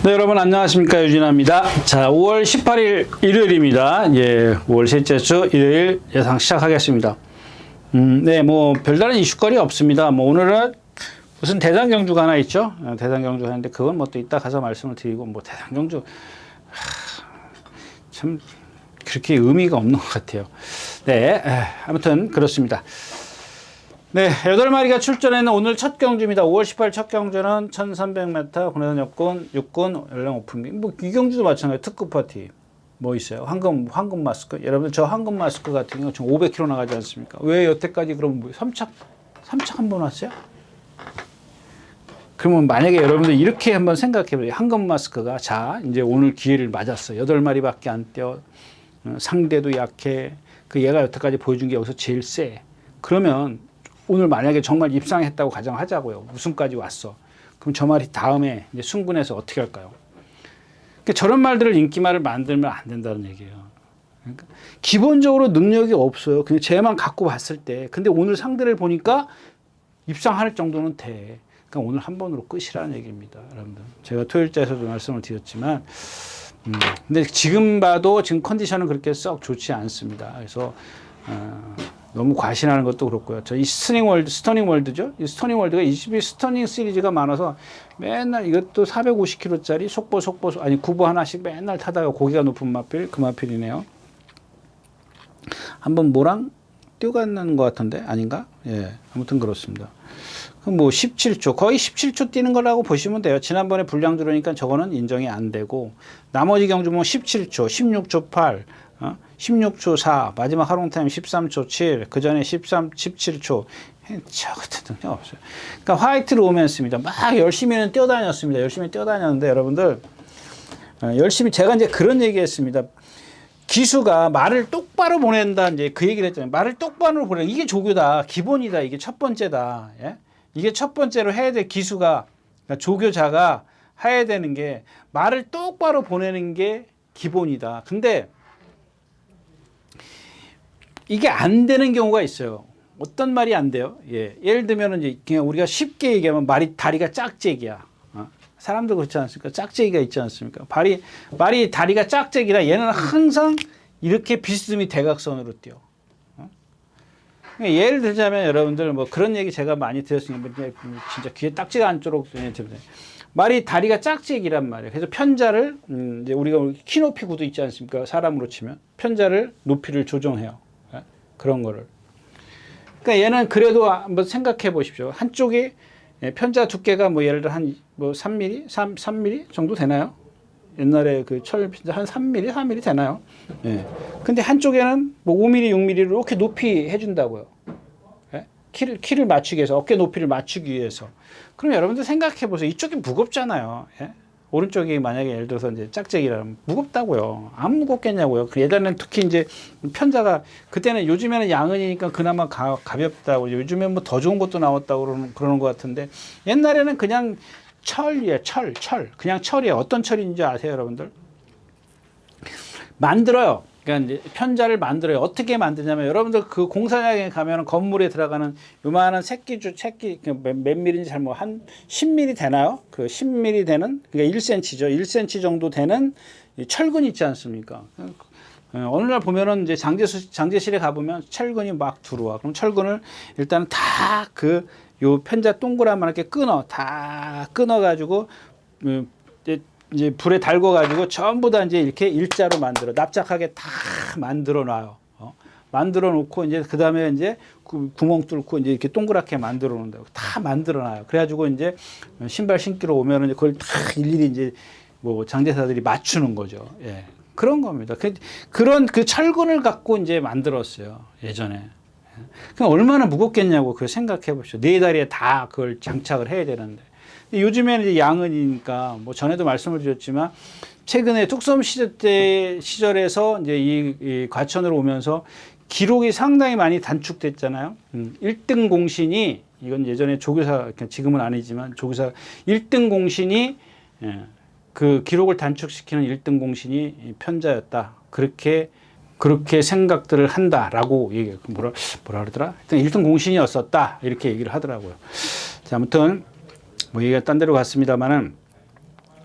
네, 여러분 안녕하십니까, 유진아입니다. 자, 5월 18일 일요일입니다. 예, 5월 셋째 주 일요일 예상 시작하겠습니다. 네, 뭐 별다른 이슈거리 없습니다. 뭐 오늘은 무슨 대장경주가 하나 있죠. 대장경주 하는데 그건 뭐 또 이따 가서 말씀을 드리고, 뭐 대장경주 참 그렇게 의미가 없는 것 같아요. 네, 아무튼 그렇습니다. 네, 8마리가 출전했는 오늘 첫 경주입니다. 5월 18일 첫 경주는 1300m 군내선 육군 연령 오픈. 뭐 이 경주도 마찬가지 특급 파티. 뭐 있어요? 황금 마스크. 여러분들 저 황금 마스크 같은 경우 지금 500km 나가지 않습니까? 왜 여태까지 그럼 뭐 3착 한 번 왔어요? 그러면 만약에 여러분들 이렇게 한번 생각해 보세요. 황금 마스크가 자, 이제 오늘 기회를 맞았어. 8마리밖에 안 뛰어. 상대도 약해. 그 얘가 여태까지 보여준 게 여기서 제일 세. 그러면 오늘 만약에 정말 입상했다고 가정하자고요. 우승까지 왔어. 그럼 저 말이 다음에 이제 승군에서 어떻게 할까요? 그러니까 저런 말들을 인기말을 만들면 안 된다는 얘기예요. 그러니까 기본적으로 능력이 없어요. 그냥 쟤만 갖고 봤을 때. 근데 오늘 상대를 보니까 입상할 정도는 돼. 그러니까 오늘 한 번으로 끝이라는 얘기입니다. 여러분들. 제가 토요일자에서도 말씀을 드렸지만 근데 지금 봐도 지금 컨디션은 그렇게 썩 좋지 않습니다. 그래서 너무 과신하는 것도 그렇고요. 저 이 스터닝 월드죠. 이 스터닝 월드가 22 스터닝 시리즈가 많아서 맨날 이것도 450km짜리 속보 아니 구보 하나씩 맨날 타다가 고기가 높은 마필 그 마필이네요. 한번 뭐랑 뛰어갔는 것 같은데 아닌가? 예, 아무튼 그렇습니다. 그럼 뭐 17초 거의 17초 뛰는 거라고 보시면 돼요. 지난번에 불량 들어오니까 저거는 인정이 안 되고 나머지 경주 보면 17초, 16초 8. 16초 4, 마지막 하롱타임 13초 7, 그 전에 17초. 저 같은 능력 없어요. 그러니까 화이트 로맨스입니다. 막 열심히는 뛰어다녔습니다. 열심히 뛰어다녔는데 여러분들, 열심히 제가 이제 그런 얘기 했습니다. 기수가 말을 똑바로 보낸다. 이제 그 얘기를 했잖아요. 말을 똑바로 보내. 이게 조교다. 기본이다. 이게 첫 번째다. 예? 이게 첫 번째로 해야 될 기수가, 그러니까 조교자가 해야 되는 게 말을 똑바로 보내는 게 기본이다. 근데 이게 안 되는 경우가 있어요. 어떤 말이 안 돼요? 예. 예를 들면 이제 그냥 우리가 쉽게 얘기하면 다리가 짝재기야. 사람들 그렇지 않습니까? 짝재기가 있지 않습니까? 말이 다리가 짝재기라 얘는 항상 이렇게 비스듬히 대각선으로 뛰어. 예를 들자면 여러분들 뭐 그런 얘기 제가 많이 들었으니까 진짜 귀에 딱지가 않도록 말이 다리가 짝재기란 말이에요. 그래서 편자를 이제 우리가 키높이 구도 있지 않습니까? 사람으로 치면 편자를 높이를 조정해요. 그런 거를. 그러니까 얘는 그래도 한번 생각해 보십시오. 한쪽이 편자 두께가 뭐 예를 들어 한 뭐 3mm, 3mm 정도 되나요? 옛날에 그 철 편자 한 3mm, 4mm 되나요? 예. 근데 한쪽에는 뭐 5mm, 6mm로 이렇게 높이 해준다고요. 예? 키를 맞추기 위해서, 어깨 높이를 맞추기 위해서. 그럼 여러분들 생각해 보세요. 이쪽이 무겁잖아요. 예? 오른쪽이 만약에 예를 들어서 이제 짝짝이라면 무겁다고요. 안 무겁겠냐고요. 예전에는 특히 이제 편자가 그때는 요즘에는 양은이니까 그나마 가볍다고 요즘엔 뭐 더 좋은 것도 나왔다고 그러는 것 같은데 옛날에는 그냥 철이에요. 철. 그냥 철이에요. 어떤 철인지 아세요, 여러분들? 만들어요. 그러니까 이제 편자를 만들어요. 어떻게 만드냐면 여러분들 그 공사장에 가면 건물에 들어가는 요만한 새끼 몇 밀인지 잘 한 10mm 되나요? 그 10mm 되는 그러니까 1cm죠. 1cm 정도 되는 철근 있지 않습니까? 어느 날 보면은 이제 장제실에 가보면 철근이 막 들어와. 그럼 철근을 일단 다 요 편자 동그라만하게 다 끊어가지고 이제 불에 달궈가지고 전부 다 이제 이렇게 일자로 납작하게 다 만들어 놔요. 만들어 놓고 이제 그 다음에 이제 구멍 뚫고 이제 이렇게 동그랗게 만들어 놓는다고 다 만들어 놔요. 그래가지고 이제 신발 신기로 오면은 그걸 다 일일이 이제 뭐 장제사들이 맞추는 거죠. 예. 그런 겁니다. 그런 그 철근을 갖고 이제 만들었어요. 예전에. 그럼 얼마나 무겁겠냐고 그걸 생각해 보십시오. 네 다리에 다 그걸 장착을 해야 되는데. 요즘에는 이제 양은이니까 뭐 전에도 말씀을 드렸지만 최근에 뚝섬 시절에서 이제 이 과천으로 오면서 기록이 상당히 많이 단축됐잖아요. 1등 공신이 이건 예전에 조교사 지금은 아니지만 조교사 1등 공신이 그 기록을 단축시키는 1등 공신이 편자였다. 그렇게 생각들을 한다라고 얘기해요. 뭐라 그러더라? 일단 1등 공신이었었다. 이렇게 얘기를 하더라고요. 자, 아무튼 뭐 얘기가 딴 데로 갔습니다만은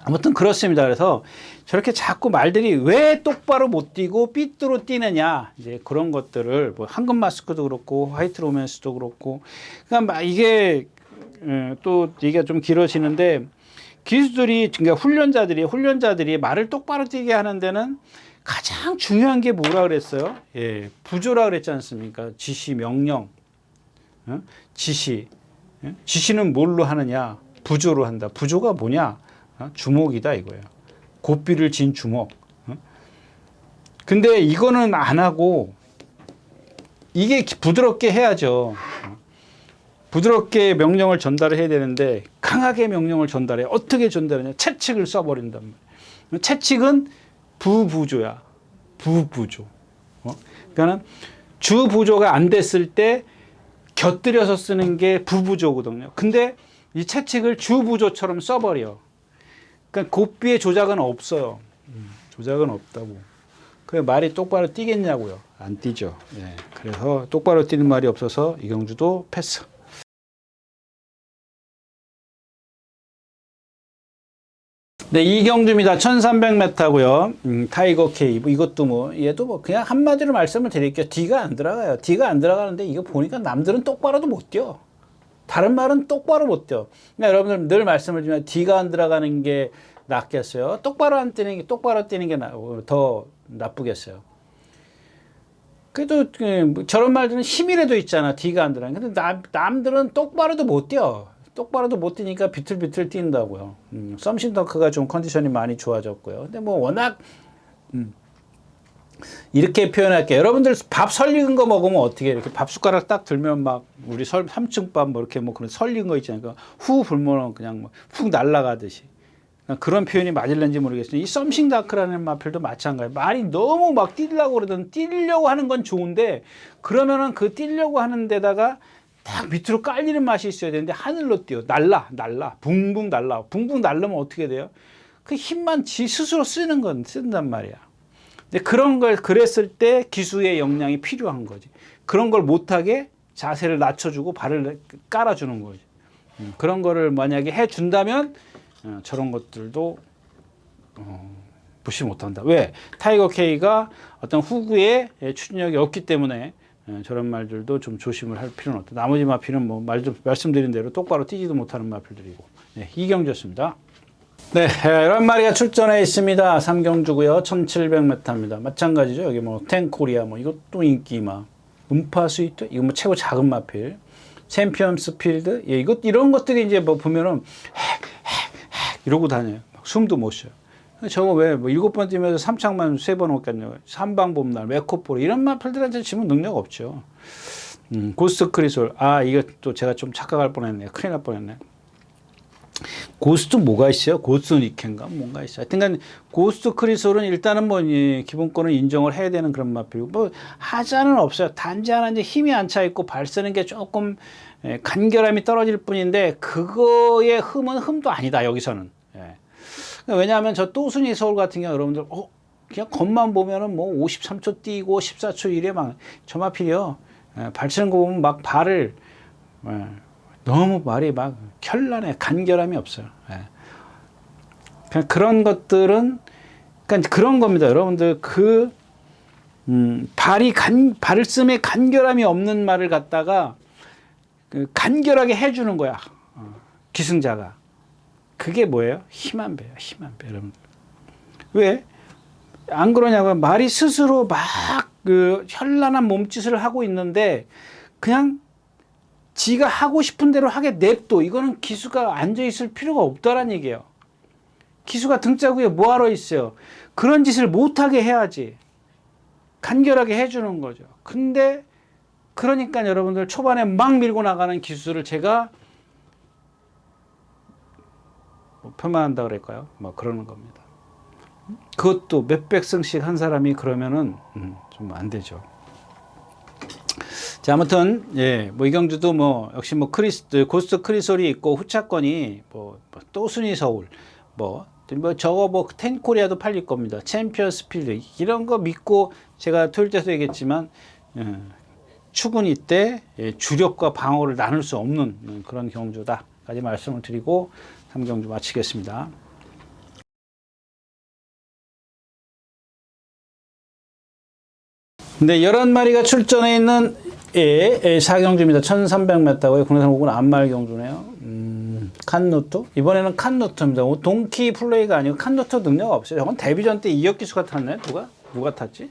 아무튼 그렇습니다. 그래서 저렇게 자꾸 말들이 왜 똑바로 못 뛰고 삐뚤어 뛰느냐, 이제 그런 것들을 뭐 황금 마스크도 그렇고 화이트 로맨스도 그렇고, 그러니까 막 이게 또 얘기가 좀 길어지는데, 기수들이, 그러니까 훈련자들이 말을 똑바로 뛰게 하는 데는 가장 중요한 게 뭐라 그랬어요? 예, 부조라 그랬지 않습니까? 지시, 명령, 지시. 지시는 뭘로 하느냐? 부조로 한다. 부조가 뭐냐? 주먹이다 이거예요. 고삐를 진 주먹. 근데 이거는 안 하고, 이게 부드럽게 해야죠. 부드럽게 명령을 전달을 해야 되는데 강하게 명령을 전달해. 어떻게 전달하냐? 채찍을 쏴버린단 말이에요. 채찍은 부부조야. 부부조. 그러니까는 주부조가 안 됐을 때 곁들여서 쓰는 게 부부조거든요. 근데 이 채찍을 주부조처럼 써버려. 그러니까 고삐의 조작은 없어요. 조작은 없다고. 그 말이 똑바로 뛰겠냐고요. 안 뛰죠. 예. 그래서 똑바로 뛰는 말이 없어서 이경주도 패스. 네, 이경주입니다. 1300m고요. 타이거 K. 이것도 뭐 얘도 뭐 그냥 한마디로 말씀을 드릴게요. D가 안 들어가요. D가 안 들어가는데 이거 보니까 남들은 똑바로도 못 뛰어. 다른 말은 똑바로 못 뛰어. 그러니까 여러분들 늘 말씀을 드리면 D가 안 들어가는 게 낫겠어요? 똑바로 뛰는 게 더 나쁘겠어요? 그래도 저런 말들은 힘이라도 있잖아. D가 안 들어가는. 근데 남들은 똑바로도 못 뛰어. 똑바로도 못 뛰니까 비틀비틀 뛴다고요. 썸싱더크가 좀 컨디션이 많이 좋아졌고요. 근데 뭐 워낙 이렇게 표현할게요. 여러분들 밥 설익은 거 먹으면 어떻게 해? 이렇게 밥 숟가락 딱 들면 막 우리 3층밥 뭐 이렇게 뭐 그런 설익은 거 있잖아요. 그러니까 후 불면 그냥 훅 날아가듯이. 그런 표현이 맞을는지 모르겠어요. 이 썸싱다크라는 마필도 마찬가지예요. 말이 너무 막 뛰려고 그러든 뛰려고 하는 건 좋은데 그러면은 그 뛰려고 하는 데다가 딱 밑으로 깔리는 맛이 있어야 되는데 하늘로 뛰어. 날라. 붕붕 날라. 붕붕 날르면 어떻게 돼요? 그 힘만 지 스스로 쓴단 말이야. 근데 그런 걸 그랬을 때 기수의 역량이 필요한 거지. 그런 걸 못하게 자세를 낮춰주고 발을 깔아주는 거지. 그런 거를 만약에 해준다면 저런 것들도 무시 못한다. 왜? 타이거 K가 어떤 후구의 추진력이 없기 때문에 저런 말들도 좀 조심을 할 필요는 없다. 나머지 마필은 뭐 말씀드린 대로 똑바로 뛰지도 못하는 마필들이고. 네, 이경주였습니다. 네, 이런 마리가 출전해 있습니다. 3경주고요. 1700m입니다. 마찬가지죠. 여기 뭐 텐코리아 뭐 이것도 인기마. 음파 스위트 이거 뭐 최고 작은 마필. 챔피언스 필드 예, 이런 것들이 이제 뭐 보면은 이러고 다녀요. 막 숨도 못 쉬어요. 저거 왜 뭐 7번 뛰면서 3창만 3번 없겠냐고. 삼방봄날, 메코포르 이런 마필들한테 지금 능력 없죠. 고스트 크리솔. 아, 이거 또 제가 좀 착각할 뻔했네. 큰일 날 뻔했네. 고스트 뭐가 있어요? 고스트 니켄가 뭔가 있어요. 하여튼간 고스트 크리솔은 일단은 뭐 기본권을 인정을 해야 되는 그런 마필이고 뭐 하자는 없어요. 단지 하나 이제 힘이 안 차 있고 발 쓰는 게 조금 간결함이 떨어질 뿐인데 그거의 흠은 흠도 아니다 여기서는. 예. 왜냐하면 저 또순이 서울 같은 경우 여러분들 그냥 겉만 보면은 뭐 53초 뛰고 14초 이래 막 저 마필이요. 발 치는 거 보면 막 발을 너무 말이 막 현란해. 간결함이 없어요. 예. 그냥 그런 것들은 그러니까 그런 겁니다. 여러분들 발음에 간결함이 없는 말을 갖다가 간결하게 해주는 거야. 기승자가. 그게 뭐예요? 힘 한 배야. 힘 한 배. 여러분들. 왜? 안 그러냐고. 말이 스스로 막 현란한 몸짓을 하고 있는데 그냥 지가 하고 싶은 대로 하게 냅둬. 이거는 기수가 앉아있을 필요가 없다라는 얘기예요. 기수가 등자구에 뭐하러 있어요? 그런 짓을 못하게 해야지. 간결하게 해주는 거죠. 근데 그러니까 여러분들 초반에 막 밀고 나가는 기수를 제가 뭐 폄하한다 그럴까요? 뭐 그러는 겁니다. 그것도 몇백 승씩 한 사람이 그러면은 좀 안 되죠. 자, 아무튼 예, 뭐 이경주도 뭐 역시 뭐 고스트 크리솔이 있고 후차권이 뭐 또순이 서울 뭐 저거 뭐 텐코리아도 팔릴 겁니다. 챔피언스 필드 이런 거 믿고 제가 토요일 때도 얘기했지만 추gun이 때 주력과 방어를 나눌 수 없는 그런 경주다까지 말씀을 드리고 3경주 마치겠습니다. 근데 11마리가 출전해 있는 사경주입니다. 1300m고요. 국내산 5군 안말경주네요. 칸노토? 이번에는 칸노토입니다. 동키 플레이가 아니고 칸노토 능력 없어요. 저건 데뷔전 때 이혁 기수가 탔네. 누가 탔지?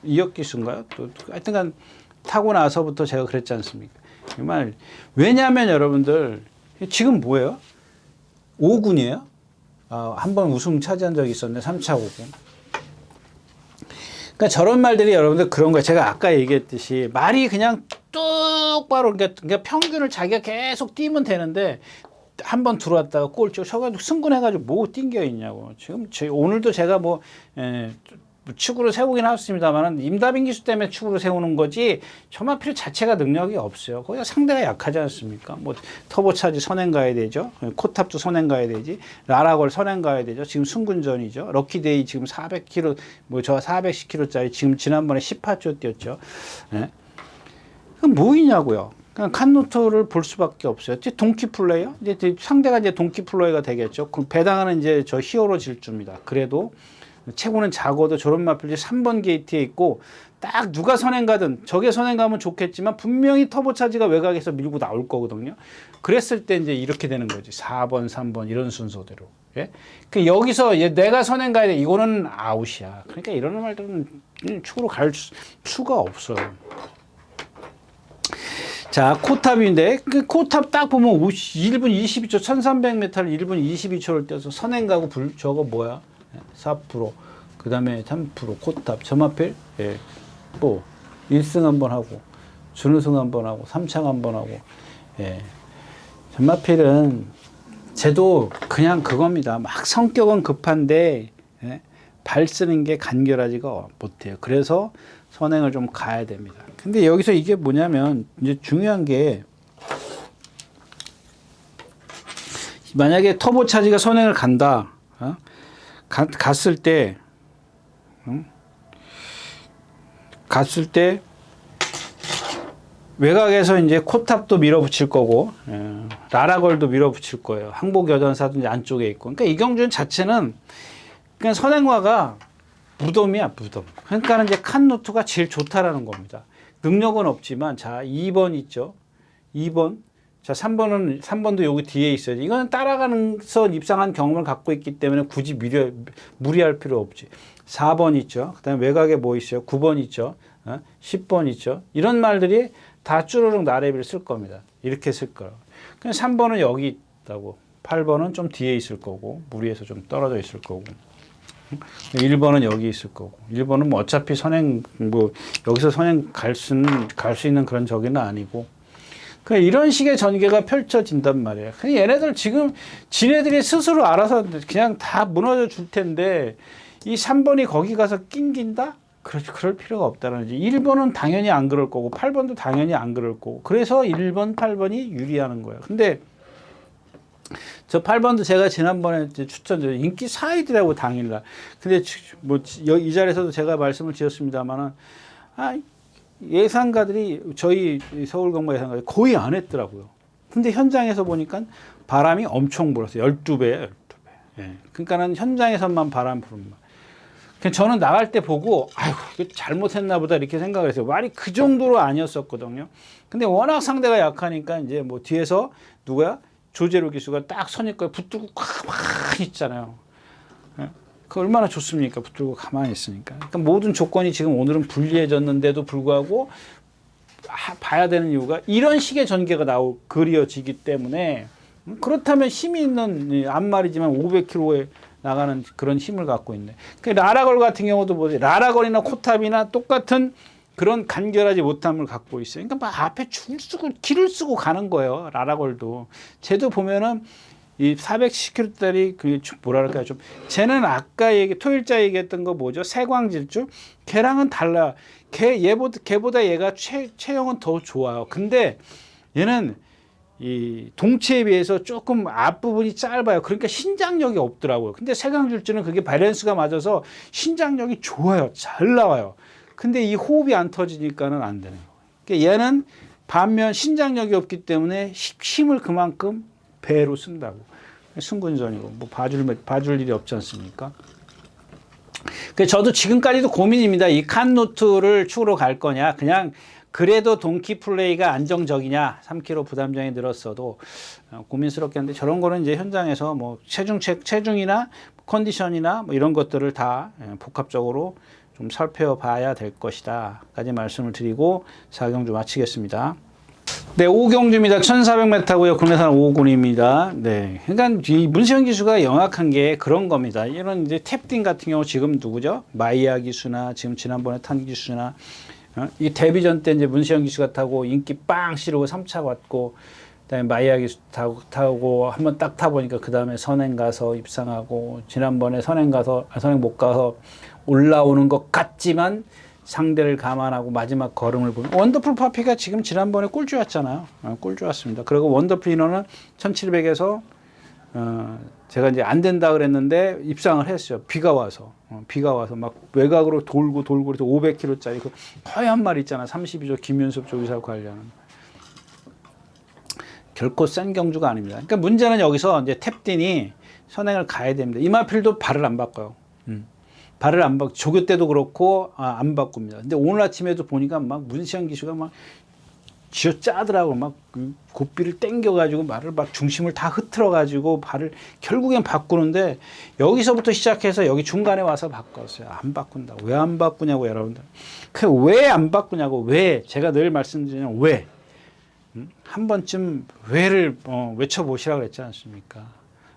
이혁 기수인가요? 또 하여튼간 타고 나서부터 제가 그랬지 않습니까? 정말 왜냐하면 여러분들 지금 뭐예요? 5군이에요? 한번 우승 차지한 적이 있었네. 3차 5군. 그러니까 저런 말들이 여러분들 그런 거예요. 제가 아까 얘기했듯이 말이 그냥 똑바로 그러니까 평균을 자기가 계속 뛰면 되는데 한 번 들어왔다가 골 쳐가지고 승군해가지고 뭐 띵겨 있냐고. 지금 오늘도 제가 축으로 세우긴 했습니다만 임다빈 기수 때문에 축으로 세우는 거지 저마필 자체가 능력이 없어요. 거기가 상대가 약하지 않습니까? 뭐 터보차지 선행 가야 되죠. 코탑도 선행 가야 되지. 라라걸 선행 가야 되죠. 지금 승군전이죠. 럭키데이 지금 400km 저 410km짜리 지금 지난번에 18조 뛰었죠. 네. 그럼 뭐이냐고요. 그냥 칸노토를 볼 수밖에 없어요. 동키 플레이어? 이제 상대가 이제 동키 플레이어가 되겠죠. 그 배당하는 이제 저 히어로 질주입니다. 그래도 최고는 작어도 저런 마필이 3번 게이트에 있고 딱 누가 선행 가든 저게 선행 가면 좋겠지만 분명히 터보차지가 외곽에서 밀고 나올 거거든요. 그랬을 때 이제 이렇게 되는 거지. 4번, 3번 이런 순서대로. 예? 그 여기서 내가 선행 가야 돼. 이거는 아웃이야. 그러니까 이런 말들은 축으로 갈 수가 없어요. 자, 코탑인데, 그 코탑 딱 보면 1분 22초, 1300m를 1분 22초를 뛰어서 선행 가고 저거 뭐야? 4%, 그 다음에 3%, 코탑, 점하필, 예, 뭐, 1승 한번 하고, 준우승 한번 하고, 3창 한번 하고, 예. 점하필은, 쟤도 그냥 그겁니다. 막 성격은 급한데, 예, 발 쓰는 게 간결하지가 못해요. 그래서 선행을 좀 가야 됩니다. 근데 여기서 이게 뭐냐면, 이제 중요한 게, 만약에 터보차지가 선행을 간다, 갔을 때, 외곽에서 이제 코탑도 밀어붙일 거고, 라라걸도 밀어붙일 거예요. 항복여전사도 이제 안쪽에 있고. 그러니까 이경준 자체는 그냥 선행화가 무덤이야, 무덤. 그러니까는 이제 칸노트가 제일 좋다라는 겁니다. 능력은 없지만, 자, 2번 있죠. 2번. 자, 3번도 여기 뒤에 있어요. 이거는 따라가면서 입상한 경험을 갖고 있기 때문에 굳이 무리할 필요 없지. 4번 있죠. 그 다음에 외곽에 뭐 있어요? 9번 있죠. 10번 있죠. 이런 말들이 다 쭈르륵 나래비를 쓸 겁니다. 이렇게 쓸 거예요. 그냥 3번은 여기 있다고. 8번은 좀 뒤에 있을 거고, 무리에서 좀 떨어져 있을 거고. 1번은 여기 있을 거고. 1번은 뭐 어차피 여기서 선행 갈 수 있는 그런 저기는 아니고. 그러니까 이런 식의 전개가 펼쳐진단 말이에요. 근데 얘네들 지금 지네들이 스스로 알아서 그냥 다 무너져 줄 텐데 이 3번이 거기 가서 낑긴다? 그럴 필요가 없다는 거지. 1번은 당연히 안 그럴 거고 8번도 당연히 안 그럴 거고 그래서 1번, 8번이 유리하는 거예요. 근데 저 8번도 제가 지난번에 추천드린 인기 4위더라고 당일날. 근데 뭐 이 자리에서도 제가 말씀을 드렸습니다만은 예상가들이 저희 서울공마 예상가들이 거의 안 했더라고요. 근데 현장에서 보니까 바람이 엄청 불었어요. 12배예요. 12배. 예. 그러니까는 현장에서만 바람 부는 말. 저는 나갈 때 보고 아이고 이거 잘못했나 보다 이렇게 생각을 했어요. 말이 그 정도로 아니었었거든요. 근데 워낙 상대가 약하니까 이제 뭐 뒤에서 누구야? 조재로 기수가 딱 선입거에 붙들고 가만히 있잖아요. 예? 그 얼마나 좋습니까? 붙들고 가만히 있으니까. 그러니까 모든 조건이 지금 오늘은 불리해졌는데도 불구하고 봐야 되는 이유가 이런 식의 전개가 그려지기 때문에 그렇다면 힘이 있는 앞말이지만 500km에 나가는 그런 힘을 갖고 있네. 그 라라걸 같은 경우도 뭐지? 라라걸이나 코탑이나 똑같은 그런 간결하지 못함을 갖고 있어요. 그러니까 막 앞에 길을 쓰고 가는 거예요. 라라걸도. 쟤도 보면은 이 410km짜리 뭐랄까요 좀 쟤는 아까 토일자 얘기했던 거 뭐죠? 세광질주 걔랑은 달라. 걔보다 얘가 체형은 더 좋아요. 근데 얘는 이 동체에 비해서 조금 앞부분이 짧아요. 그러니까 신장력이 없더라고요. 근데 세광질주는 그게 밸런스가 맞아서 신장력이 좋아요. 잘 나와요. 근데 이 호흡이 안 터지니까는 안 되는 거예요. 그러니까 얘는 반면 신장력이 없기 때문에 힘을 그만큼 배로 쓴다고. 승군전이고 뭐 봐줄 일이 없지 않습니까? 그 저도 지금까지도 고민입니다. 이 칸노트를 축으로 갈 거냐, 그냥 그래도 동키 플레이가 안정적이냐, 3kg 부담량이 늘었어도 고민스럽게 하는데 저런 거는 이제 현장에서 뭐 체중이나 컨디션이나 뭐 이런 것들을 다 복합적으로 좀 살펴봐야 될 것이다 까지 말씀을 드리고 4경주 마치겠습니다. 네, 5경주입니다. 1400m고요. 국내산 5군입니다. 네. 그러니까 이 문세영 기수가 영악한 게 그런 겁니다. 이런 이제 탭딘 같은 경우 지금 누구죠? 마이야 기수나 지금 지난번에 탄 기수나 이 데뷔전 때 이제 문세영 기수가 타고 인기 빵 시르고 3차 받고 그다음에 마이야 기수 타고 한번 딱 타보니까 그 다음에 선행 가서 입상하고 지난번에 선행 못 가서 올라오는 것 같지만 상대를 감안하고 마지막 걸음을 보면 원더풀 파피가 지금 지난번에 꿀주였잖아요. 꿀주였습니다. 그리고 원더풀 인어는 1700에서 제가 이제 안 된다 그랬는데 입상을 했어요. 비가 와서 막 외곽으로 돌고 그래서 500kg짜리 그 허연 말 있잖아. 32조 김윤섭 조기사 관련 결코 센 경주가 아닙니다. 그러니까 문제는 여기서 이제 탭딘이 선행을 가야 됩니다. 이마필도 발을 안 바꿔요. 발을 안 바꾸, 조교 때도 그렇고 안 바꿉니다. 근데 오늘 아침에도 보니까 막 문시영 기수가 막 쥐어 짜더라고. 막 고삐를 땡겨가지고 말을 막 중심을 다 흐트러가지고 발을 결국엔 바꾸는데 여기서부터 시작해서 여기 중간에 와서 바꿨어요. 안 바꾼다. 왜 안 바꾸냐고 여러분들. 그 왜 안 바꾸냐고. 왜 제가 늘 말씀드리는 왜 한 번쯤 왜를 외쳐보시라고 그랬지 않습니까?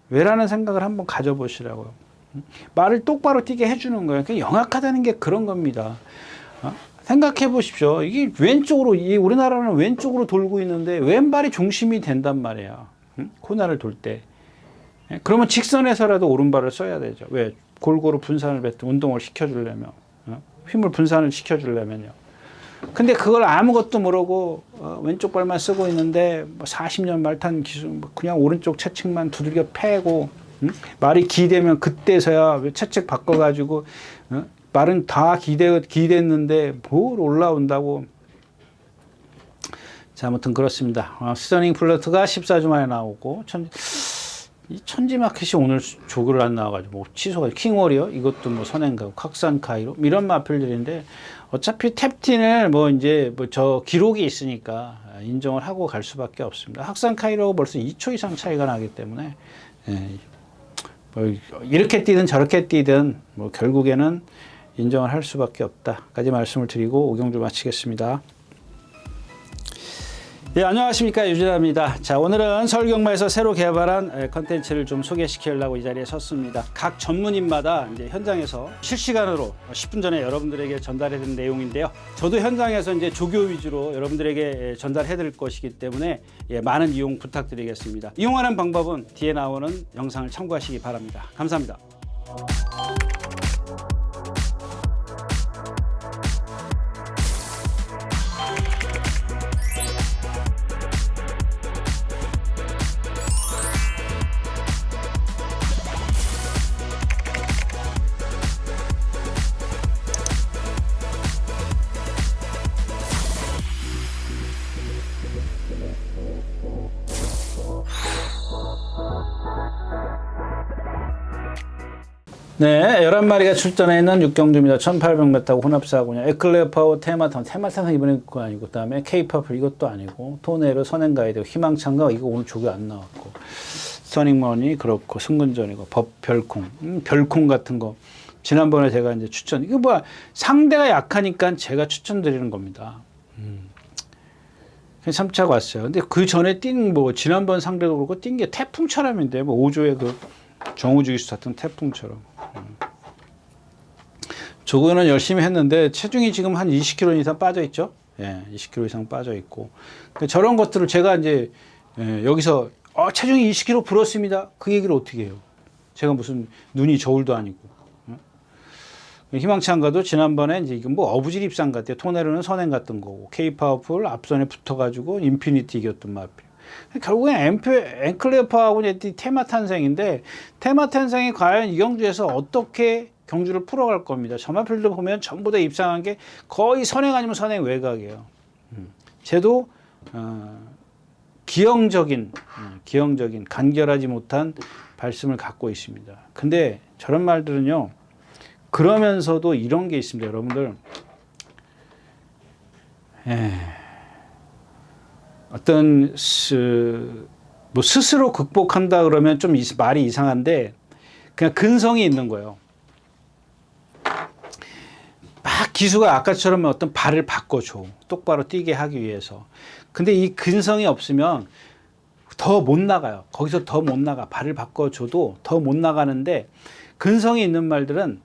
왜라는 생각을 한번 가져보시라고요. 말을 똑바로 뛰게 해주는 거예요. 영악하다는 게 그런 겁니다. 생각해 보십시오. 이게 왼쪽으로, 우리나라는 왼쪽으로 돌고 있는데 왼발이 중심이 된단 말이에요. 코너를 돌 때. 그러면 직선에서라도 오른발을 써야 되죠. 왜? 골고루 분산을 운동을 시켜주려면. 힘을 분산을 시켜주려면요. 근데 그걸 아무것도 모르고 왼쪽 발만 쓰고 있는데 40년 말 탄 기술, 그냥 오른쪽 채측만 두들겨 패고 말이 기대면 그때서야 채찍 바꿔가지고 말은 다 기댔는데 뭘 올라온다고. 자, 아무튼 그렇습니다. 스터닝 플러트가 14주 만에 나오고 이 천지마켓이 오늘 조교를 안 나와가지고 뭐 취소가 킹워리어 이것도 뭐 선행가고 칵산 카이로 이런 마필들인데 어차피 탭틴을 뭐 이제 뭐 저 기록이 있으니까 인정을 하고 갈 수밖에 없습니다. 학산 카이로가 벌써 2초 이상 차이가 나기 때문에 뭐 이렇게 뛰든 저렇게 뛰든 뭐 결국에는 인정을 할 수밖에 없다까지 말씀을 드리고 5경주 마치겠습니다. 예, 안녕하십니까, 유진아입니다. 자, 오늘은 서울경마에서 새로 개발한 컨텐츠를 좀 소개시키려고 이 자리에 섰습니다. 각 전문인마다 이제 현장에서 실시간으로 10분 전에 여러분들에게 전달해 드린 내용인데요. 저도 현장에서 이제 조교 위주로 여러분들에게 전달해 드릴 것이기 때문에 많은 이용 부탁드리겠습니다. 이용하는 방법은 뒤에 나오는 영상을 참고하시기 바랍니다. 감사합니다. 네, 11마리가 출전해 있는 6경주입니다. 1800m 혼합사고냐. 에클레어파워, 테마탄 이번에 그거 아니고, 그 다음에 케이퍼플 이것도 아니고, 토네로 선행가이드, 희망창가 이거 오늘 조교 안 나왔고, 스터닝머니 그렇고, 승근전이고, 별콩 같은 거. 지난번에 제가 이제 이거 뭐야, 상대가 약하니까 제가 추천드리는 겁니다. 참차고 왔어요. 근데 그 전에 지난번 상대도 그렇고, 뛴 게 태풍처럼인데, 뭐 5조의 그 정우주기수 같은 태풍처럼. 저거는 열심히 했는데 체중이 지금 한 20kg 이상 빠져 있죠. 예, 20kg 이상 빠져 있고. 저런 것들을 제가 이제 여기서 체중이 20kg 불었습니다. 그 얘기를 어떻게 해요? 제가 무슨 눈이 저울도 아니고. 희망찬가도 지난번에 이제 이건 뭐 어부질 입상 같아요. 토네로는 선행 같은 거고, K-파워풀 앞선에 붙어가지고 인피니티 이겼던 마필. 결국엔 앵클레어파하고 테마 탄생인데, 테마 탄생이 과연 이 경주에서 어떻게 경주를 풀어갈 겁니다. 저마필도 보면 전부 다 입상한 게 거의 선행 아니면 선행 외곽이에요. 쟤도 기형적인 간결하지 못한 발심을 갖고 있습니다. 근데 저런 말들은요, 그러면서도 이런 게 있습니다, 여러분들. 어떤 뭐 스스로 극복한다 그러면 좀 말이 이상한데 그냥 근성이 있는 거예요. 막 기수가 아까처럼 어떤 발을 바꿔줘. 똑바로 뛰게 하기 위해서. 근데 이 근성이 없으면 더 못 나가요. 거기서 더 못 나가. 발을 바꿔줘도 더 못 나가는데 근성이 있는 말들은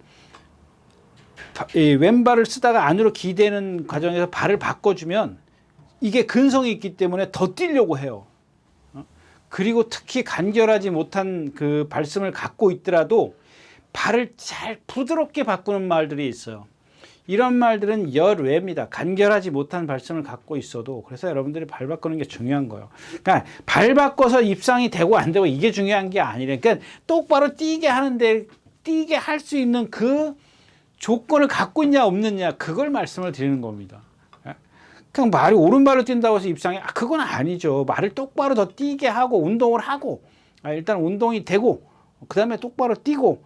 이 왼발을 쓰다가 안으로 기대는 과정에서 발을 바꿔주면 이게 근성이 있기 때문에 더 뛰려고 해요. 그리고 특히 간결하지 못한 그 발성을 갖고 있더라도 발을 잘 부드럽게 바꾸는 말들이 있어요. 이런 말들은 열외입니다. 간결하지 못한 발성을 갖고 있어도. 그래서 여러분들이 발 바꾸는 게 중요한 거예요. 그러니까 발 바꿔서 입상이 되고 안 되고 이게 중요한 게 아니라, 그러니까 똑바로 뛰게 하는데 뛰게 할 수 있는 그 조건을 갖고 있냐 없느냐, 그걸 말씀을 드리는 겁니다. 그냥 말이 오른발로 뛴다고 해서 입상이, 그건 아니죠. 말을 똑바로 더 뛰게 하고 운동을 하고, 일단 운동이 되고 그 다음에 똑바로 뛰고,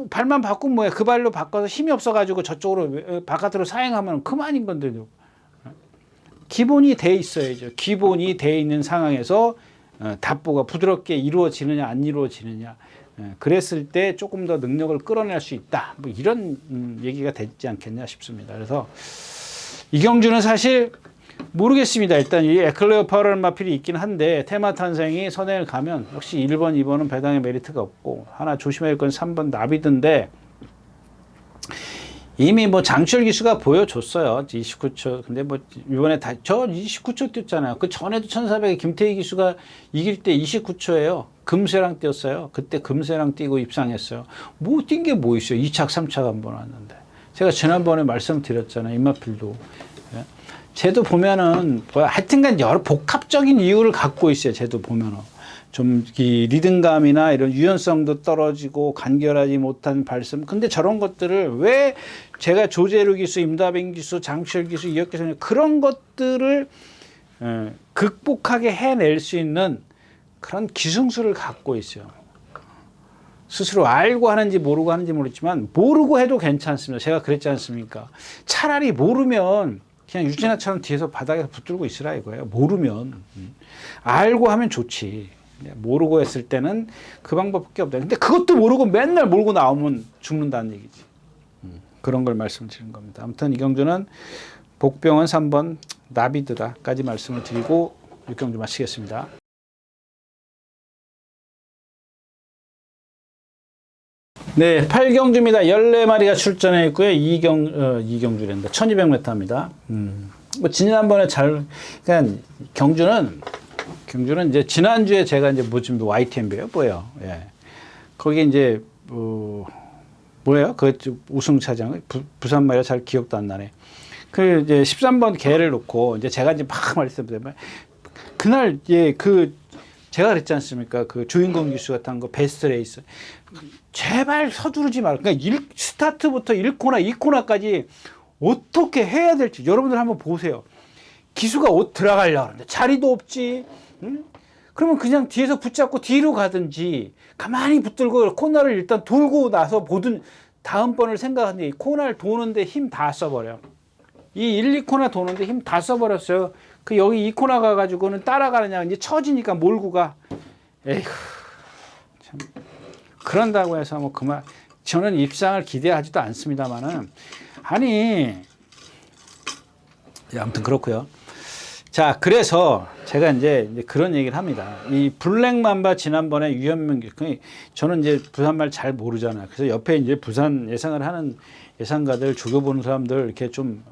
발만 바꾸면 뭐야, 그 발로 바꿔서 힘이 없어가지고 저쪽으로 바깥으로 사행하면 그만인 건데. 기본이 돼 있어야죠. 기본이 돼 있는 상황에서 답보가 부드럽게 이루어지느냐 안 이루어지느냐, 그랬을 때 조금 더 능력을 끌어낼 수 있다, 뭐 이런 얘기가 되지 않겠냐 싶습니다. 그래서 이경주는 사실 모르겠습니다. 일단 이 에클레어 파워럴 마필이 있긴 한데 테마 탄생이 선행을 가면 역시 1번, 2번은 배당의 메리트가 없고, 하나 조심해야 할 건 3번 나비드인데 이미 뭐 장출 기수가 보여줬어요. 29초. 근데 뭐 이번에 저 29초 뛰었잖아요. 그 전에도 1400에 김태희 기수가 이길 때 29초예요. 금세랑 뛰었어요. 그때 금세랑 뛰고 입상했어요. 뭐 뛴 게 뭐 있어요. 2착, 3착 한 번 왔는데. 제가 지난번에 말씀드렸잖아요. 임마필도. 쟤도 보면은 하여튼간 여러 복합적인 이유를 갖고 있어요. 쟤도 보면은 좀 이 리듬감이나 이런 유연성도 떨어지고 간결하지 못한 발성. 근데 저런 것들을 왜 제가 조재루 기수, 임다빈 기수, 장철 기수, 이혁기 선수 그런 것들을 극복하게 해낼 수 있는 그런 기승수를 갖고 있어요. 스스로 알고 하는지 모르고 하는지 모르지만 모르고 해도 괜찮습니다. 제가 그랬지 않습니까? 차라리 모르면 그냥 유진아처럼 뒤에서 바닥에서 붙들고 있으라 이거예요. 모르면. 알고 하면 좋지. 모르고 했을 때는 그 방법밖에 없다. 근데 그것도 모르고 맨날 몰고 나오면 죽는다는 얘기지. 그런 걸 말씀드리는 겁니다. 아무튼 이경주는 복병은 3번 나비드다까지 말씀을 드리고 6경주 마치겠습니다. 네, 8경주입니다. 14마리가 출전해 있고요. 이경주랜다. 1200m입니다. 뭐 지난번에 그러니까 경주는 이제 지난주에 제가 이제 뭐좀 YTNB예요, 뭐예요? 예. 거기 이제 뭐예요? 그 우승 차장 부산 말이야, 잘 기억도 안 나네. 그 이제 13번 개를 놓고 이제 제가 이제 막 말했었는데 그날 제가 그랬지 않습니까? 그 주인공 기수 같은 거 베스트 레이스. 제발 서두르지 말고. 그러니까 스타트부터 1코나 2코나까지 어떻게 해야 될지 여러분들 한번 보세요. 기수가 들어가려고 하는데 자리도 없지. 응? 그러면 그냥 뒤에서 붙잡고 뒤로 가든지 가만히 붙들고 코너를 일단 돌고 나서 보든 다음번을 생각하는데 코너를 도는데 힘 다 써버려. 이 1, 2코나 도는데 힘 다 써버렸어요. 여기 2코나 가가지고는 따라가느냐, 이제 처지니까 몰고 가. 에이구, 참. 그런다고 해서 뭐 그만, 저는 입상을 기대하지도 않습니다만은, 아무튼 그렇고요. 자, 그래서 제가 이제 그런 얘기를 합니다. 이 블랙맘바 지난번에 유현명, 저는 이제 부산말 잘 모르잖아요. 그래서 옆에 이제 부산 예상을 하는 예상가들, 조교보는 사람들 이렇게 좀,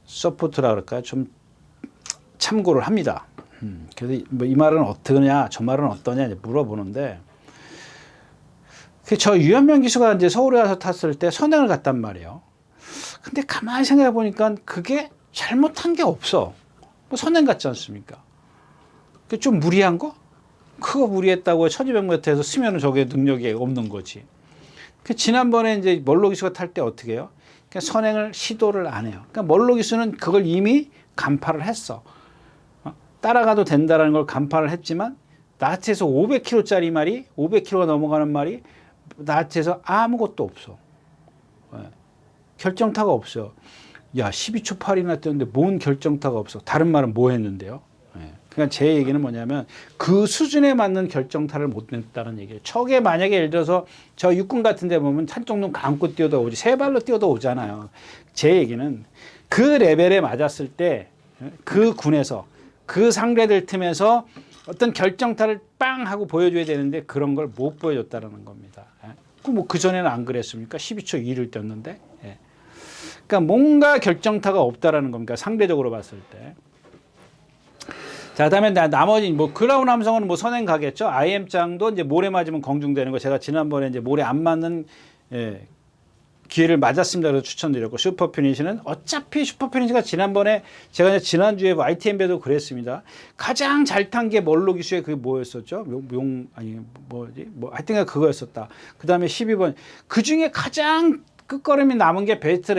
서포트라 그럴까? 좀 참고를 합니다. 그래서 뭐 이 말은 어떠냐, 저 말은 어떠냐 이제 물어보는데, 저 유현명 기수가 이제 서울에 와서 탔을 때 선행을 갔단 말이에요. 근데 가만히 생각해 보니까 그게 잘못한 게 없어. 뭐 선행 같지 않습니까? 그 좀 무리한 거? 그거 무리했다고 1200m에서 쓰면은 저게 능력이 없는 거지. 지난번에 이제 멀로 기수가 탈 때 어떻게 해요? 그냥 선행을 시도를 안 해요. 그러니까 멀로 기수는 그걸 이미 간파를 했어. 따라가도 된다라는 걸 간파를 했지만 나트에서 500km짜리 말이 500km가 넘어가는 말이 나한테서 아무것도 없어. 예. 결정타가 없어. 야, 12초 8이나 뛰었는데 뭔 결정타가 없어. 다른 말은 뭐 했는데요? 예. 그러니까 제 얘기는 뭐냐면 그 수준에 맞는 결정타를 못 냈다는 얘기예요. 척에 만약에 예를 들어서 저 육군 같은 데 보면 한쪽 눈 감고 뛰어도 오지, 세 발로 뛰어도 오잖아요. 제 얘기는 그 레벨에 맞았을 때 그 군에서 그 상대들 틈에서 어떤 결정타를 빵 하고 보여줘야 되는데 그런 걸 못 보여줬다는 겁니다. 그 전에는 안 그랬습니까? 12초 2를 뛰었는데. 예. 그러니까 뭔가 결정타가 없다라는 겁니다. 상대적으로 봤을 때. 자, 그다음에 나머지 뭐 그라운 함성은 뭐 선행 가겠죠. IM장도 이제 모래 맞으면 공중되는 거. 제가 지난번에 이제 모래 안 맞는 기회를 맞았습니다. 그래서 추천드렸고, 슈퍼 피니시는 어차피 슈퍼 피니시가 지난번에 제가 지난주에 YTN배도 그랬습니다. 가장 잘 탄 게 멀로 기수의 그게 뭐였었죠? 하여튼 그거였었다. 그 다음에 12번. 그 중에 가장 끝걸음이 남은 게 베스트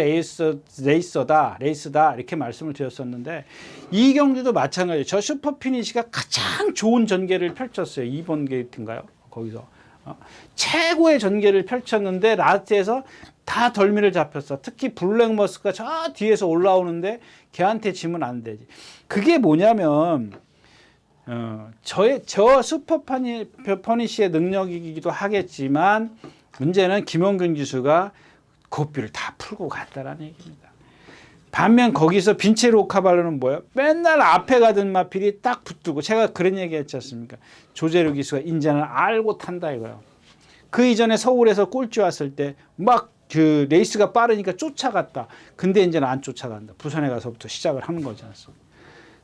레이스다 이렇게 말씀을 드렸었는데 이 경주도 마찬가지예요. 저 슈퍼 피니시가 가장 좋은 전개를 펼쳤어요. 2번 게이트인가요? 거기서 최고의 전개를 펼쳤는데 라스트에서 다 덜미를 잡혔어. 특히 블랙머스크가 저 뒤에서 올라오는데 걔한테 지면 안 되지. 그게 뭐냐면 저 슈퍼 퍼니시의 능력이기도 하겠지만 문제는 김원균 기수가 고삐를 다 풀고 갔다라는 얘기입니다. 반면 거기서 빈체로 오카발로는 뭐예요? 맨날 앞에 가던 마필이 딱 붙들고, 제가 그런 얘기 했지 않습니까? 조재료 기수가 인자는 알고 탄다 이거예요. 그 이전에 서울에서 꼴찌 왔을 때 막 그 레이스가 빠르니까 쫓아갔다. 근데 이제는 안 쫓아간다. 부산에 가서부터 시작을 하는 거지 않습니까?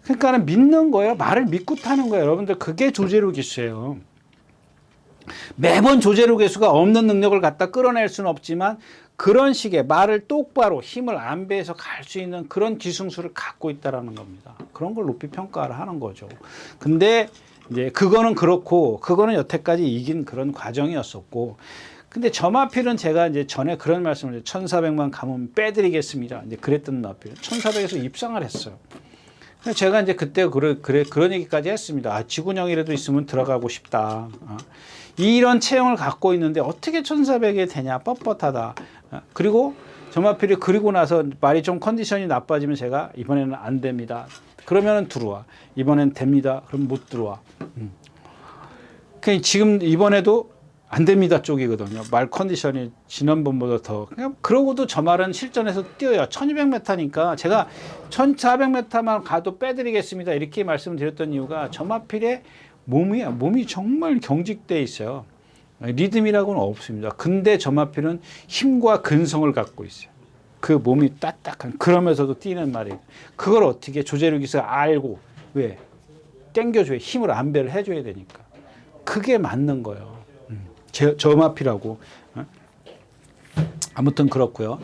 그러니까는 믿는 거예요. 말을 믿고 타는 거예요. 여러분들 그게 조재료 기수예요. 매번 조재료 기수가 없는 능력을 갖다 끌어낼 수는 없지만 그런 식의 말을 똑바로 힘을 안배해서 갈 수 있는 그런 기승수를 갖고 있다라는 겁니다. 그런 걸 높이 평가를 하는 거죠. 근데 이제 그거는 그렇고 그거는 여태까지 이긴 그런 과정이었었고, 근데 저 마필은 제가 이제 전에 그런 말씀을 1,400만 가면 빼드리겠습니다. 이제 그랬던 마필 1,400에서 입상을 했어요. 제가 이제 그때 그런 얘기까지 했습니다. 아, 지구형이라도 있으면 들어가고 싶다. 이런 체형을 갖고 있는데 어떻게 1,400에 되냐, 뻣뻣하다. 그리고 점화필이 그리고 나서 말이 좀 컨디션이 나빠지면 제가 이번에는 안 됩니다. 그러면은 들어와. 이번엔 됩니다. 그럼 못 들어와. 그러니까 지금 이번에도 안 됩니다 쪽이거든요. 말 컨디션이 지난번보다 더. 그냥 그러고도 저 말은 실전에서 뛰어요. 1200m니까 제가 1400m만 가도 빼드리겠습니다. 이렇게 말씀드렸던 이유가 점화필의 몸이 정말 경직돼 있어요. 리듬이라고는 없습니다. 근데 점화필은 힘과 근성을 갖고 있어요. 그 몸이 딱딱한, 그러면서도 뛰는 말이에요. 그걸 어떻게 조재료 기수가 알고, 왜? 땡겨줘야, 힘을 안배를 해줘야 되니까. 그게 맞는 거예요. 점화필하고. 아무튼 그렇고요.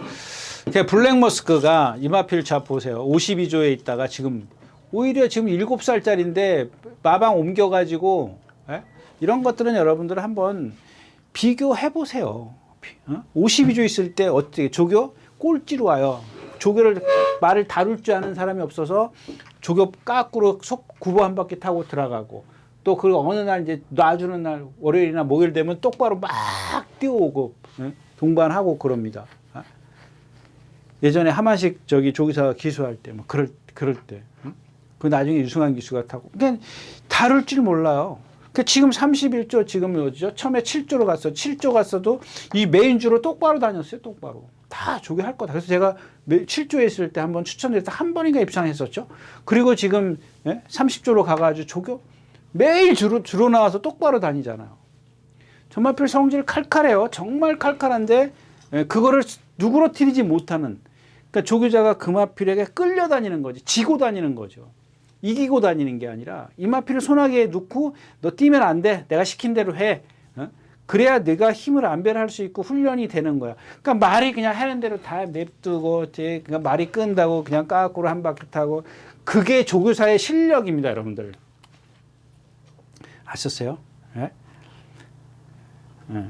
블랙머스크가 이마필 자 보세요. 52조에 있다가 지금 오히려 지금 7살짜리인데 마방 옮겨가지고, 이런 것들은 여러분들 한번 비교해 보세요. 52조 있을 때 어떻게 조교 꼴찌로 와요. 조교를 말을 다룰 줄 아는 사람이 없어서 조교 까꾸로 속 구보 한 바퀴 타고 들어가고, 또 그 어느 날 이제 놔주는 날 월요일이나 목요일 되면 똑바로 막 뛰어오고 동반하고 그럽니다. 예전에 하만식 조기사 기수할 때 뭐 그럴 때. 그 나중에 유승환 기수가 타고. 그러니까 다룰 줄 몰라요. 그러니까 지금 31조, 지금 어디죠? 처음에 7조로 갔어. 7조 갔어도 이 메인주로 똑바로 다녔어요. 똑바로. 다 조교할 거다. 그래서 제가 7조에 있을 때 한번 추천드렸다. 한 번인가 입상했었죠. 그리고 지금 30조로 가가지고 조교 매일 주로 나와서 똑바로 다니잖아요. 점화필 성질 칼칼해요. 정말 칼칼한데 그거를 누그러뜨리지 못하는. 그러니까 조교자가 금화필에게 끌려다니는 거지. 지고 다니는 거죠. 이기고 다니는 게 아니라 이마필을 손아귀에 넣고 너 뛰면 안 돼. 내가 시킨 대로 해. 그래야 내가 힘을 안배를 할 수 있고 훈련이 되는 거야. 그러니까 말이 그냥 하는 대로 다 냅두고 그냥 말이 끈다고 그냥 까꾸로 한 바퀴 타고, 그게 조교사의 실력입니다, 여러분들. 아셨어요? 예?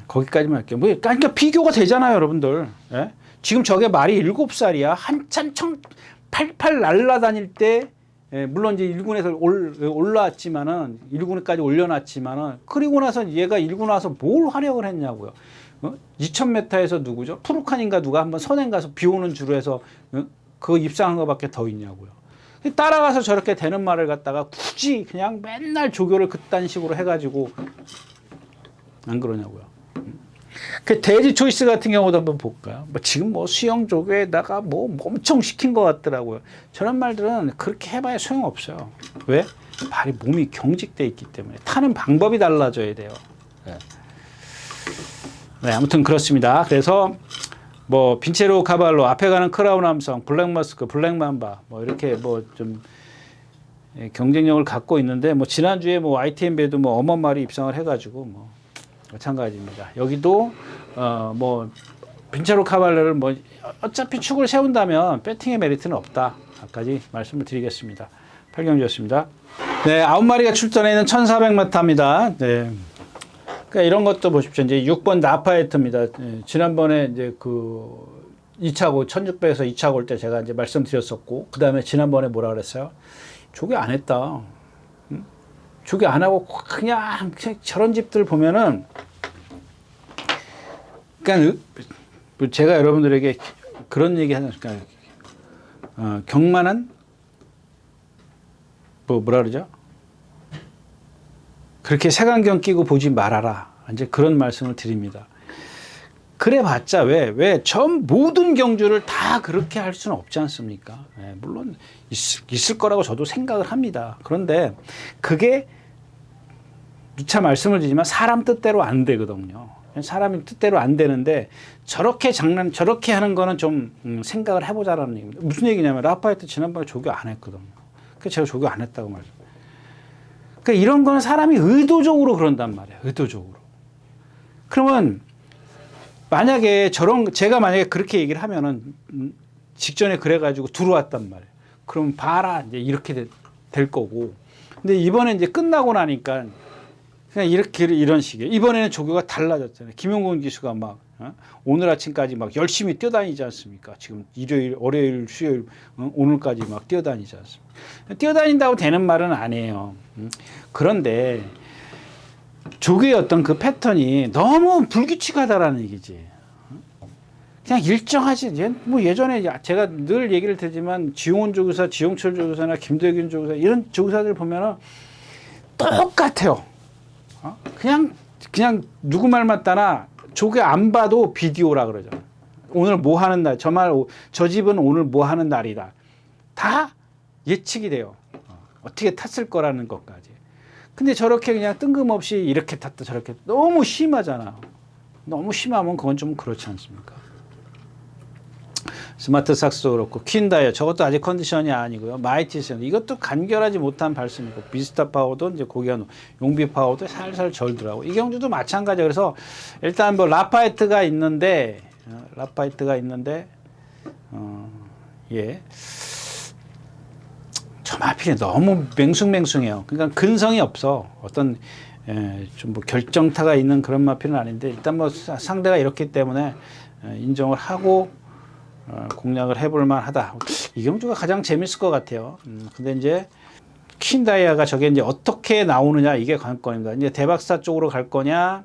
거기까지만 할게요. 그러니까 비교가 되잖아요, 여러분들. 예? 지금 저게 말이 7살이야. 한참 팔팔 날라다닐 때 물론 이제 1군에서 올라왔지만은 1군까지 올려놨지만은 그리고 나서 얘가 1군 와서 뭘 활약을 했냐고요. 2000m에서 누구죠? 푸르칸인가 누가 한번 선행 가서 비 오는 주로해서 그거 입상한 거밖에 더 있냐고요. 따라가서 저렇게 되는 말을 갖다가 굳이 그냥 맨날 조교를 그딴 식으로 해가지고 안 그러냐고요. 그 돼지 초이스 같은 경우도 한번 볼까요? 뭐 지금 뭐 수영 조교에다가 뭐 엄청 시킨 것 같더라고요. 저런 말들은 그렇게 해봐야 소용없어요. 왜? 발이 몸이 경직돼 있기 때문에 타는 방법이 달라져야 돼요. 네, 아무튼 그렇습니다. 그래서 뭐 빈체로 카발로 앞에 가는 크라운 함성, 블랙머스크, 블랙맘바 뭐 이렇게 뭐 좀 경쟁력을 갖고 있는데 뭐 지난주에 뭐 YTNB에도 뭐 어마어마리 입상을 해가지고 뭐 마찬가지입니다. 여기도 뭐 빈체로 카발로를 뭐 어차피 축을 세운다면 배팅의 메리트는 없다까지 말씀을 드리겠습니다. 팔경주였습니다. 네, 9마리가 출전해 있는 1400m입니다. 네. 그러니까 이런 것도 보십시오. 이제 6번 나파에트입니다. 지난번에 이제 그 2차고 1600에서 2차 올 때 제가 이제 말씀드렸었고, 그 다음에 지난번에 뭐라 그랬어요? 조교 안 했다. 조교 안 하고 그냥 저런 집들 보면은, 그러니까 제가 여러분들에게 그런 얘기 하는, 그러니까 경만한 뭐라 그러죠? 그렇게 색안경 끼고 보지 말아라. 이제 그런 말씀을 드립니다. 그래 봤자 왜 전 모든 경주를 다 그렇게 할 수는 없지 않습니까? 물론 있을 거라고 저도 생각을 합니다. 그런데 그게 누차 말씀을 드리지만 사람 뜻대로 안 되거든요. 사람이 뜻대로 안 되는데 저렇게 하는 거는 좀 생각을 해보자라는 얘기입니다. 무슨 얘기냐면 라파에트 지난번에 조교 안 했거든요. 그래서 제가 조교 안 했다고 말씀. 그러니까 이런 거는 사람이 의도적으로 그런단 말이에요. 의도적으로. 그러면 만약에 제가 만약에 그렇게 얘기를 하면은 직전에 그래가지고 들어왔단 말이에요. 그럼 봐라 이제 이렇게 될 거고. 근데 이번에 이제 끝나고 나니까 그냥 이런 식이에요. 이번에는 조교가 달라졌잖아요. 김용곤 기수가 막 오늘 아침까지 막 열심히 뛰어다니지 않습니까? 지금 일요일, 월요일, 수요일 오늘까지 막 뛰어다니지 않습니까? 뛰어다닌다고 되는 말은 아니에요. 그런데 조교의 어떤 그 패턴이 너무 불규칙하다라는 얘기지. 그냥 일정하지. 뭐 예전에 제가 늘 얘기를 드리지만 지용훈 조교사, 지용철 조교사나 김대균 조교사 이런 조교사들 보면은 똑같아요. 그냥 누구 말 맞다나 조교 안 봐도 비디오라 그러죠. 오늘 뭐 하는 날, 저 집은 오늘 뭐 하는 날이다. 다 예측이 돼요. 어떻게 탔을 거라는 것까지. 근데 저렇게 그냥 뜬금없이 이렇게 탔다 저렇게 너무 심하잖아. 너무 심하면 그건 좀 그렇지 않습니까? 스마트 삭스도 그렇고 퀸다이어 저것도 아직 컨디션이 아니고요. 마이티슨 이것도 간결하지 못한 발성이고 비스타 파워도 이제 고기한 용비 파워도 살살 절더라고. 이 경주도 마찬가지예요. 그래서 일단 뭐 라파에트가 있는데 예. 저 마필이 너무 맹숭맹숭해요. 그러니까 근성이 없어. 어떤 좀 뭐 결정타가 있는 그런 마필은 아닌데 일단 뭐 상대가 이렇기 때문에 인정을 하고 공략을 해볼 만하다. 이 경주가 가장 재밌을 것 같아요. 근데 이제 퀸다이아가 저게 이제 어떻게 나오느냐 이게 관건입니다. 이제 대박사 쪽으로 갈 거냐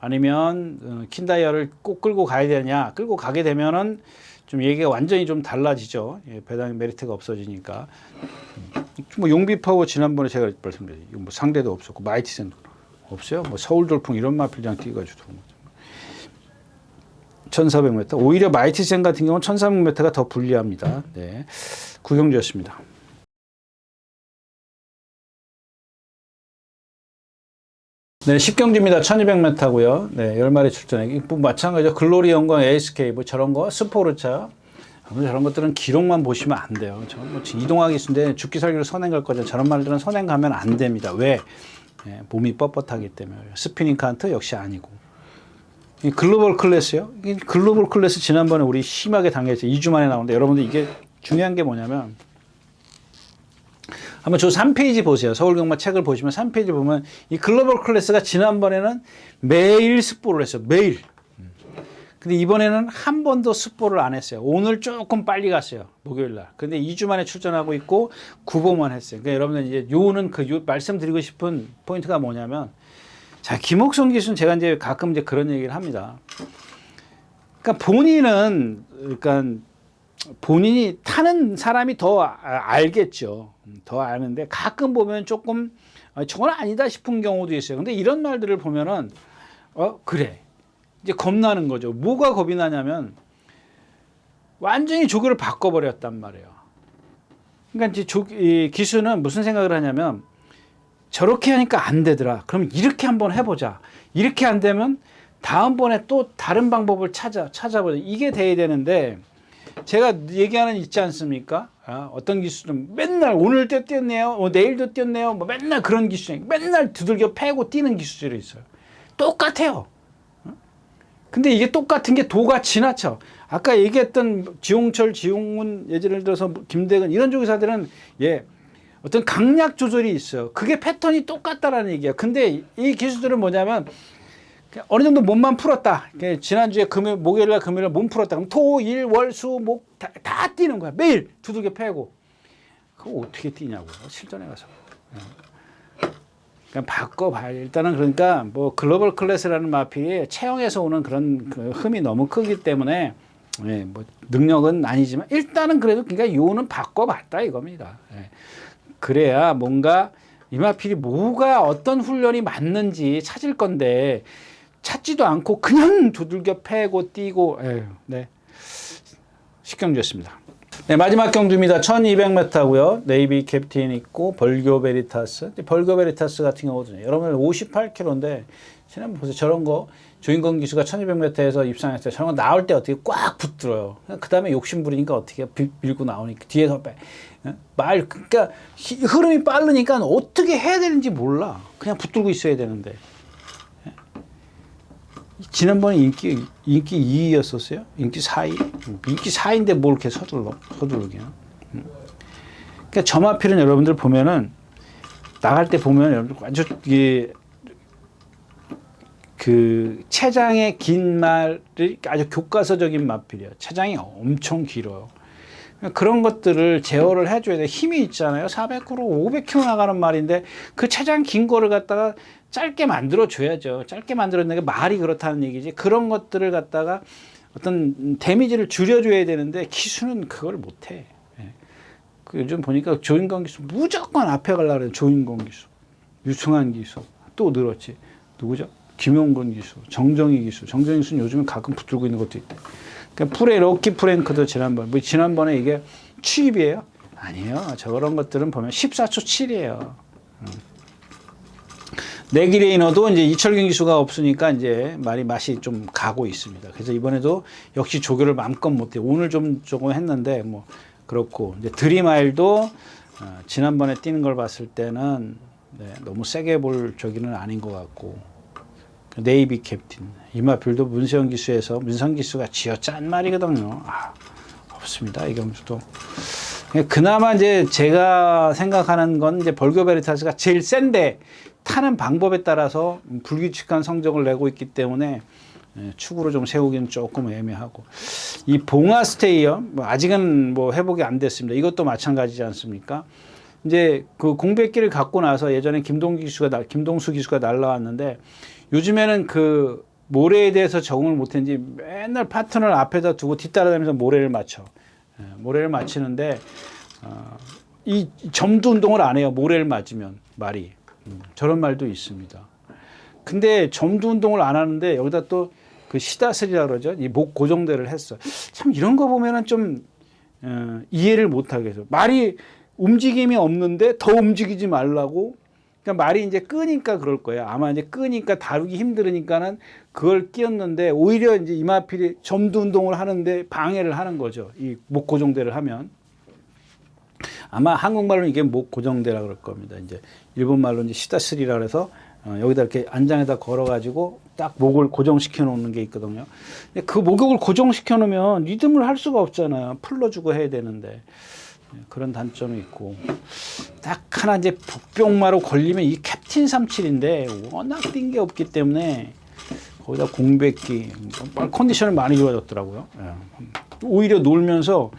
아니면 퀸다이아를 꼭 끌고 가야 되냐. 끌고 가게 되면은 좀 얘기가 완전히 좀 달라지죠. 배당의 메리트가 없어지니까. 뭐 용비파워 지난번에 제가 말씀드렸죠. 뭐 상대도 없었고 마이티센도 없어요. 뭐 서울돌풍 이런 마필장 뛰어가지고 1400m. 오히려 마이티센 같은 경우는 1300m가 더 불리합니다. 네. 구경주였습니다. 네, 10경주입니다. 1200m고요. 네, 10마리 출전해. 뭐 마찬가지죠. 글로리 영광, ASK 뭐 저런 거, 스포르차. 저런 것들은 기록만 보시면 안 돼요. 뭐 이동하기 있는데 죽기 살기로 선행 갈 거죠. 저런 말들은 선행 가면 안 됩니다. 왜? 네, 몸이 뻣뻣하기 때문에. 스피닝 카운트 역시 아니고. 이 글로벌 클래스요? 이 글로벌 클래스 지난번에 우리 심하게 당했어요. 2주 만에 나오는데 여러분들 이게 중요한 게 뭐냐면 한번 저 3페이지 보세요. 서울경마 책을 보시면 3페이지 보면 이 글로벌 클래스가 지난번에는 매일 스포를 했어요. 매일. 근데 이번에는 한 번도 스포를 안 했어요. 오늘 조금 빨리 갔어요. 목요일 날. 근데 2주 만에 출전하고 있고 9보만 했어요. 그러니까 여러분들 이제 요는 말씀드리고 싶은 포인트가 뭐냐면, 자, 김옥성 기수는 제가 이제 가끔 이제 그런 얘기를 합니다. 그러니까 본인이 타는 사람이 더 알겠죠. 더 아는데 가끔 보면 조금 저건 아니다 싶은 경우도 있어요. 근데 이런 말들을 보면은 그래. 이제 겁나는 거죠. 뭐가 겁이 나냐면 완전히 조교를 바꿔버렸단 말이에요. 그러니까 이제 기수는 무슨 생각을 하냐면, 저렇게 하니까 안 되더라. 그럼 이렇게 한번 해보자. 이렇게 안 되면 다음번에 또 다른 방법을 찾아보자. 이게 돼야 되는데, 제가 얘기하는 있지 않습니까? 어떤 기수는 맨날 오늘도 뛰었네요. 내일도 뛰었네요. 뭐 맨날 그런 기수들, 맨날 두들겨 패고 뛰는 기수들이 있어요. 똑같아요. 근데 이게 똑같은 게 도가 지나쳐. 아까 얘기했던 지홍철, 지용훈, 예를 들어서 김대근 이런 조교사들은 어떤 강약 조절이 있어요. 그게 패턴이 똑같다라는 얘기야. 근데 이 기수들은 뭐냐면 어느 정도 몸만 풀었다. 지난주에 목요일날 금요일날 몸 풀었다. 그럼 토, 일, 월, 수, 목 다 뛰는 거야. 매일 두들겨 패고. 그거 어떻게 뛰냐고요. 실전에 가서. 그냥 바꿔봐야 일단은. 그러니까 뭐 글로벌 클래스라는 마필이 체형에서 오는 그런 흠이 너무 크기 때문에 뭐 능력은 아니지만 일단은 그래도 그러니까 요는 바꿔봤다 이겁니다. 그래야 뭔가 이 마필이 뭐가 어떤 훈련이 맞는지 찾을 건데 찾지도 않고 그냥 두들겨 패고 뛰고. 네. 식경주였습니다. 네, 마지막 경주입니다. 1200m고요. 네이비 캡틴 있고 벌교 베리타스. 벌교 베리타스 같은 경우도 여러분 58km인데 지난번 보세요. 저런 거 조인건 기수가 1200m에서 입상했을 때 저런 거 나올 때 어떻게 꽉 붙들어요. 그 다음에 욕심 부리니까 어떻게 밀고 나오니까 뒤에서 빼. 그러니까 흐름이 빠르니까 어떻게 해야 되는지 몰라. 그냥 붙들고 있어야 되는데. 지난번에 인기 2위였었어요? 인기 4위? 인기 4위인데 뭘 이렇게 서두르게. 그러니까 점화필은 여러분들 보면은, 나갈 때 보면 여러분들 완전 체장의 긴 말이 아주 교과서적인 마필이에요. 체장이 엄청 길어요. 그런 것들을 제어를 해줘야 돼. 힘이 있잖아요. 400km, 500km 나가는 말인데 그 체장 긴 거를 갖다가 짧게 만들어줘야죠. 짧게 만들어내는 게 말이 그렇다는 얘기지. 그런 것들을 갖다가 어떤 데미지를 줄여줘야 되는데 기수는 그걸 못해. 요즘 보니까 조인건 기수 무조건 앞에 가려고 그래요. 조인건 기수, 유승환 기수, 또 늘었지. 누구죠? 김용건 기수, 정정희 기수. 정정희 기수는 요즘에 가끔 붙들고 있는 것도 있대. 그러니까 럭키 프랭크도 지난번에 이게 취입이에요? 아니에요. 저런 것들은 보면 14초 7이에요. 내기레이너도 이제 이철균 기수가 없으니까 이제 맛이 좀 가고 있습니다. 그래서 이번에도 역시 조교를 마음껏 못해. 오늘 조금 했는데 뭐 그렇고, 이제 드림아일도 지난번에 뛰는 걸 봤을 때는 너무 세게 볼 저기는 아닌 것 같고. 네이비 캡틴 이마필도 문세영 기수가 쥐어짠 말이거든요. 없습니다. 이 경주도. 그나마 이제 제가 생각하는 건 이제 벌교 베리타스가 제일 센데 타는 방법에 따라서 불규칙한 성적을 내고 있기 때문에 축으로 좀 세우기는 조금 애매하고, 이 봉화 스테이요. 아직은 뭐 회복이 안 됐습니다. 이것도 마찬가지지 않습니까? 이제 그 공백기를 갖고 나서 예전에 김동수 기수가 날라왔는데, 요즘에는 그 모래에 대해서 적응을 못했는지 맨날 파트너를 앞에다 두고 뒤따라다니면서 모래를 맞춰. 모래를 맞히는데 이 점두 운동을 안 해요. 모래를 맞으면 말이. 저런 말도 있습니다. 근데 점두 운동을 안 하는데 여기다 또 그 시다슬이라 그러죠. 이 목 고정대를 했어. 참 이런 거 보면은 좀 이해를 못 하겠어. 말이 움직임이 없는데 더 움직이지 말라고. 그러니까 말이 이제 끄니까 그럴 거예요. 아마 이제 끄니까 다루기 힘들으니까는 그걸 끼웠는데, 오히려 이제 이마필이 점두 운동을 하는데 방해를 하는 거죠. 이 목 고정대를 하면. 아마 한국말로는 이게 목 고정대라 그럴 겁니다. 이제 일본말로 이제 시다스리라 그래서 여기다 이렇게 안장에다 걸어가지고 딱 목을 고정시켜 놓는 게 있거든요. 근데 그 목욕을 고정시켜 놓으면 리듬을 할 수가 없잖아요. 풀러주고 해야 되는데. 그런 단점이 있고, 딱 하나 이제 복병마로 걸리면 이 캡틴 37인데 워낙 뛴 게 없기 때문에 거기다 공백기, 컨디션이 많이 좋아졌더라고요. 오히려 놀면서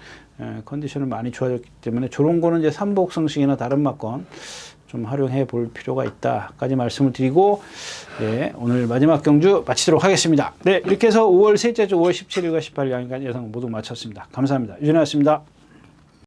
컨디션이 많이 좋아졌기 때문에 저런 거는 이제 삼복승식이나 다른 막건 좀 활용해 볼 필요가 있다까지 말씀을 드리고, 네, 오늘 마지막 경주 마치도록 하겠습니다. 네, 이렇게 해서 5월 셋째 주 5월 17일과 18일 양일간 예상 모두 마쳤습니다. 감사합니다. 유진이었습니다.